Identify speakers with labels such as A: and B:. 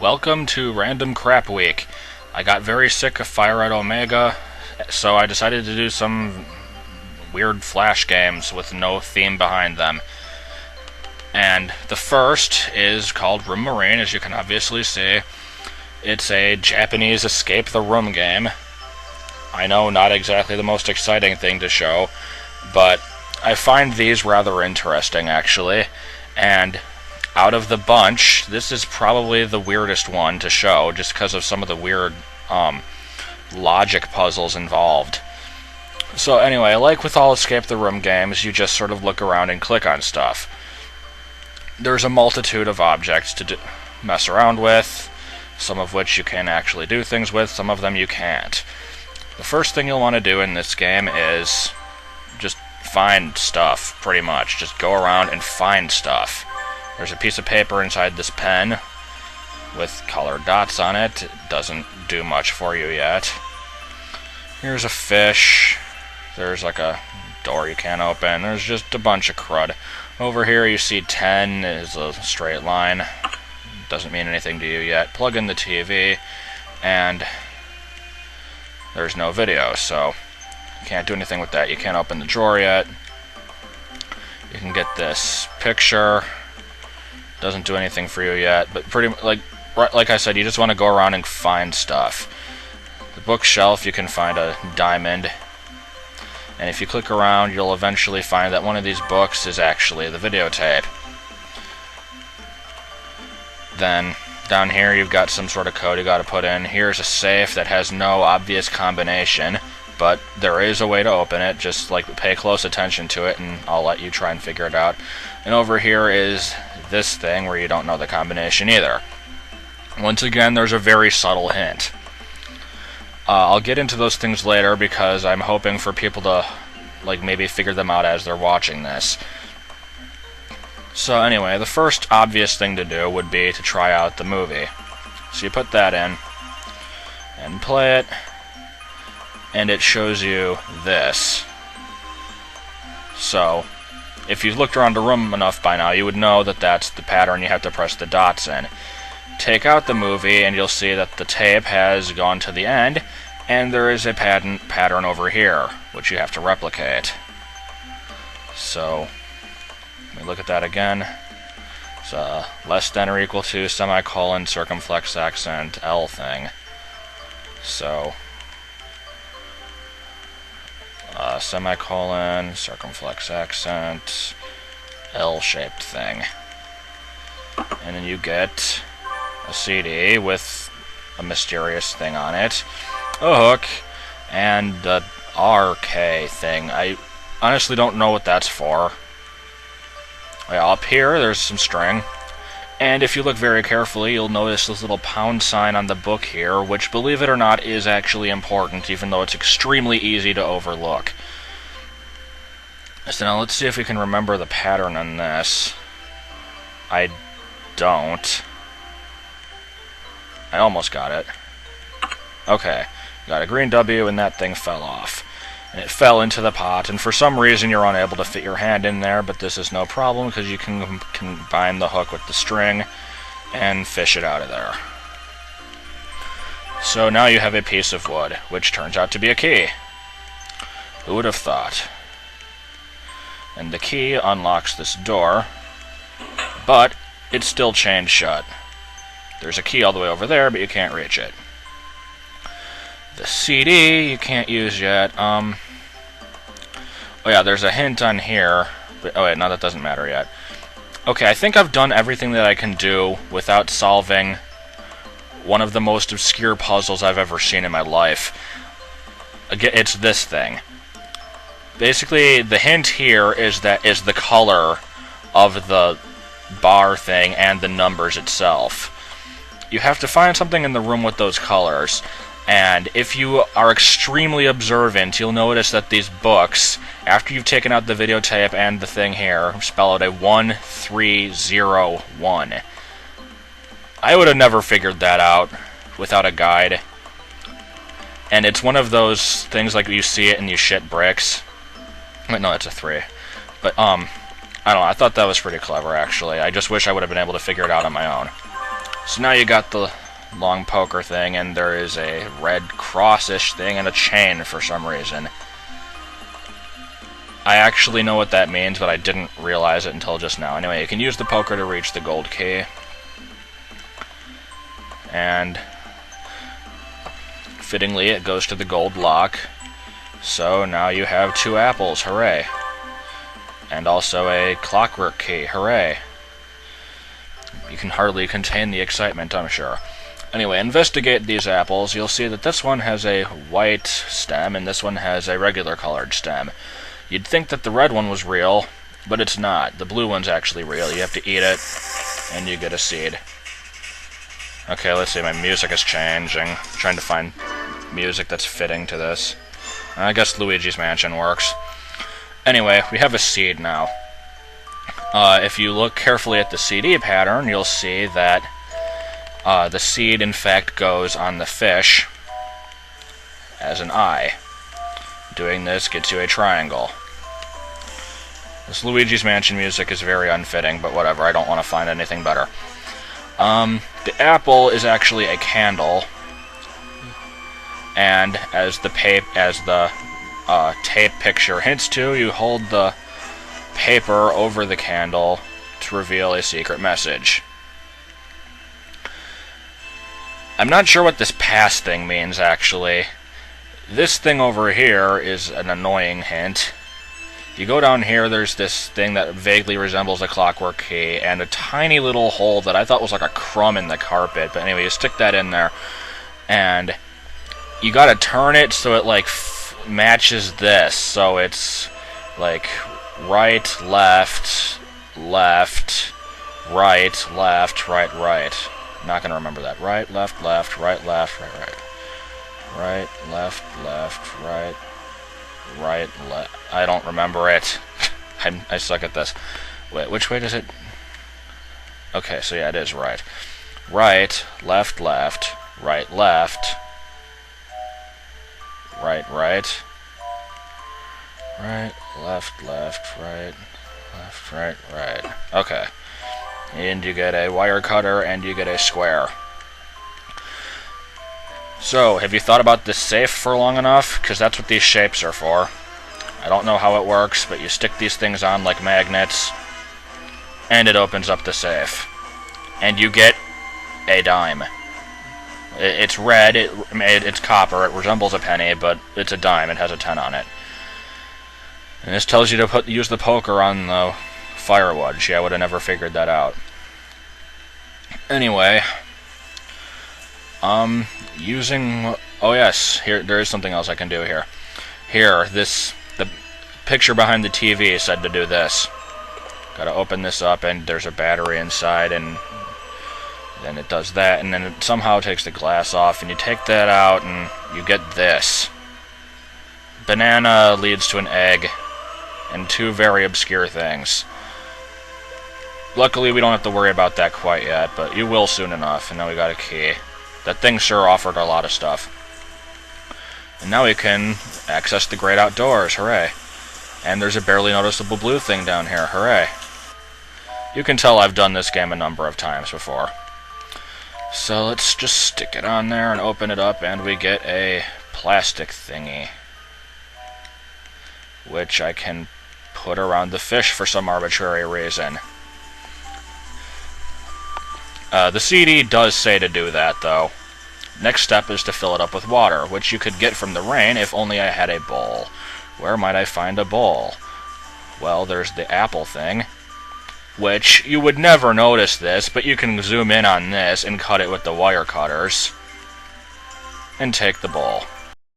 A: Welcome to Random Crap Week. I got very sick of Fire Red Omega, so I decided to do some weird Flash games with no theme behind them. And the first is called Room Marine, as you can obviously see. It's a Japanese escape the room game. I know, not exactly the most exciting thing to show, but I find these rather interesting, actually. And out of the bunch, this is probably the weirdest one to show, just because of some of the weird logic puzzles involved. So anyway, like with all escape the room games, you just sort of look around and click on stuff. There's a multitude of objects to mess around with, some of which you can actually do things with, some of them you can't. The first thing you'll want to do in this game is just find stuff, pretty much. Just go around and find stuff. There's a piece of paper inside this pen with colored dots on it. It doesn't do much for you yet. Here's a fish. There's like a door you can't open. There's just a bunch of crud. Over here you see 10 is a straight line. Doesn't mean anything to you yet. Plug in the TV, and there's no video, so you can't do anything with that. You can't open the drawer yet. You can get this picture. Doesn't do anything for you yet, but pretty like I said, you just want to go around and find stuff. The bookshelf, you can find a diamond, and if you click around, you'll eventually find that one of these books is actually the videotape. Then down here you've got some sort of code you got to put in. Here's a safe that has no obvious combination, but there is a way to open it. Just pay close attention to it, and I'll let you try and figure it out. And over here is this thing where you don't know the combination either. Once again, there's a very subtle hint. I'll get into those things later because I'm hoping for people to maybe figure them out as they're watching this. So anyway, the first obvious thing to do would be to try out the movie. So you put that in and play it, and it shows you this. So if you've looked around the room enough by now, you would know that that's the pattern you have to press the dots in. Take out the movie, and you'll see that the tape has gone to the end, and there is a pattern over here, which you have to replicate. So let me look at that again. It's a less than or equal to semicolon circumflex accent L thing. So semicolon, circumflex accent, L-shaped thing. And then you get a CD with a mysterious thing on it, a hook, and the RK thing. I honestly don't know what that's for. Up here, there's some string. And if you look very carefully, you'll notice this little pound sign on the book here, which, believe it or not, is actually important, even though it's extremely easy to overlook. So now let's see if we can remember the pattern on this. I don't. I almost got it. Okay, got a green W and that thing fell off. And it fell into the pot, and for some reason you're unable to fit your hand in there, but this is no problem because you can combine the hook with the string and fish it out of there. So now you have a piece of wood, which turns out to be a key. Who would have thought? And the key unlocks this door, but it's still chained shut. There's a key all the way over there, but you can't reach it. The CD you can't use yet. Oh yeah, there's a hint on here. But, oh wait, no, that doesn't matter yet. Okay, I think I've done everything that I can do without solving one of the most obscure puzzles I've ever seen in my life. Again, it's this thing. Basically, the hint here is the color of the bar thing and the numbers itself. You have to find something in the room with those colors, and if you are extremely observant, you'll notice that these books, after you've taken out the videotape and the thing here, spell out a 1301. I would have never figured that out without a guide. And it's one of those things like you see it and you shit bricks. Wait, no, that's a 3. But, I don't know, I thought that was pretty clever, actually. I just wish I would have been able to figure it out on my own. So now you got the long poker thing, and there is a red cross-ish thing and a chain for some reason. I actually know what that means, but I didn't realize it until just now. Anyway, you can use the poker to reach the gold key. And fittingly, it goes to the gold lock. So now you have 2 apples, hooray. And also a clockwork key, hooray. You can hardly contain the excitement, I'm sure. Anyway, investigate these apples. You'll see that this one has a white stem, and this one has a regular colored stem. You'd think that the red one was real, but it's not. The blue one's actually real. You have to eat it, and you get a seed. Okay, let's see, my music is changing. I'm trying to find music that's fitting to this. I guess Luigi's Mansion works. Anyway, we have a seed now. If you look carefully at the CD pattern, you'll see that the seed, in fact, goes on the fish as an eye. Doing this gets you a triangle. This Luigi's Mansion music is very unfitting, but whatever, I don't want to find anything better. The apple is actually a candle, and as the tape picture hints to, you hold the paper over the candle to reveal a secret message. I'm not sure what this pass thing means, actually. This thing over here is an annoying hint. You go down here, there's this thing that vaguely resembles a clockwork key, and a tiny little hole that I thought was like a crumb in the carpet, but anyway, you stick that in there, and you gotta turn it so it, like, matches this, so it's, like, right, left, left, right, left, right, right. Not gonna remember that. Right, left, left, right, left, right, right. Right, left, left, right, right, left. I don't remember it. I suck at this. Wait, which way does it... Okay, so yeah, it is right. Right, left, left, right, left, right, right, right, left, left, right, left, right, right. Okay. And you get a wire cutter, and you get a square. So, have you thought about this safe for long enough? Because that's what these shapes are for. I don't know how it works, but you stick these things on like magnets, and it opens up the safe. And you get a dime. It's red, it's copper, it resembles a penny, but it's a dime, it has a 10 on it. And this tells you to use the poker on the firewood. Gee, I would have never figured that out. Anyway, using... Oh yes, here there is something else I can do here. Here, the picture behind the TV said to do this. Gotta open this up, and there's a battery inside, and then it does that, and then it somehow takes the glass off, and you take that out, and you get this. Banana leads to an egg, and 2 very obscure things. Luckily, we don't have to worry about that quite yet, but you will soon enough, and now we got a key. That thing sure offered a lot of stuff. And now we can access the great outdoors, hooray. And there's a barely noticeable blue thing down here, hooray. You can tell I've done this game a number of times before. So let's just stick it on there and open it up, and we get a plastic thingy, which I can put around the fish for some arbitrary reason. The CD does say to do that, though. Next step is to fill it up with water, which you could get from the rain if only I had a bowl. Where might I find a bowl? Well, there's the apple thing, which you would never notice this, but you can zoom in on this and cut it with the wire cutters, and take the bowl.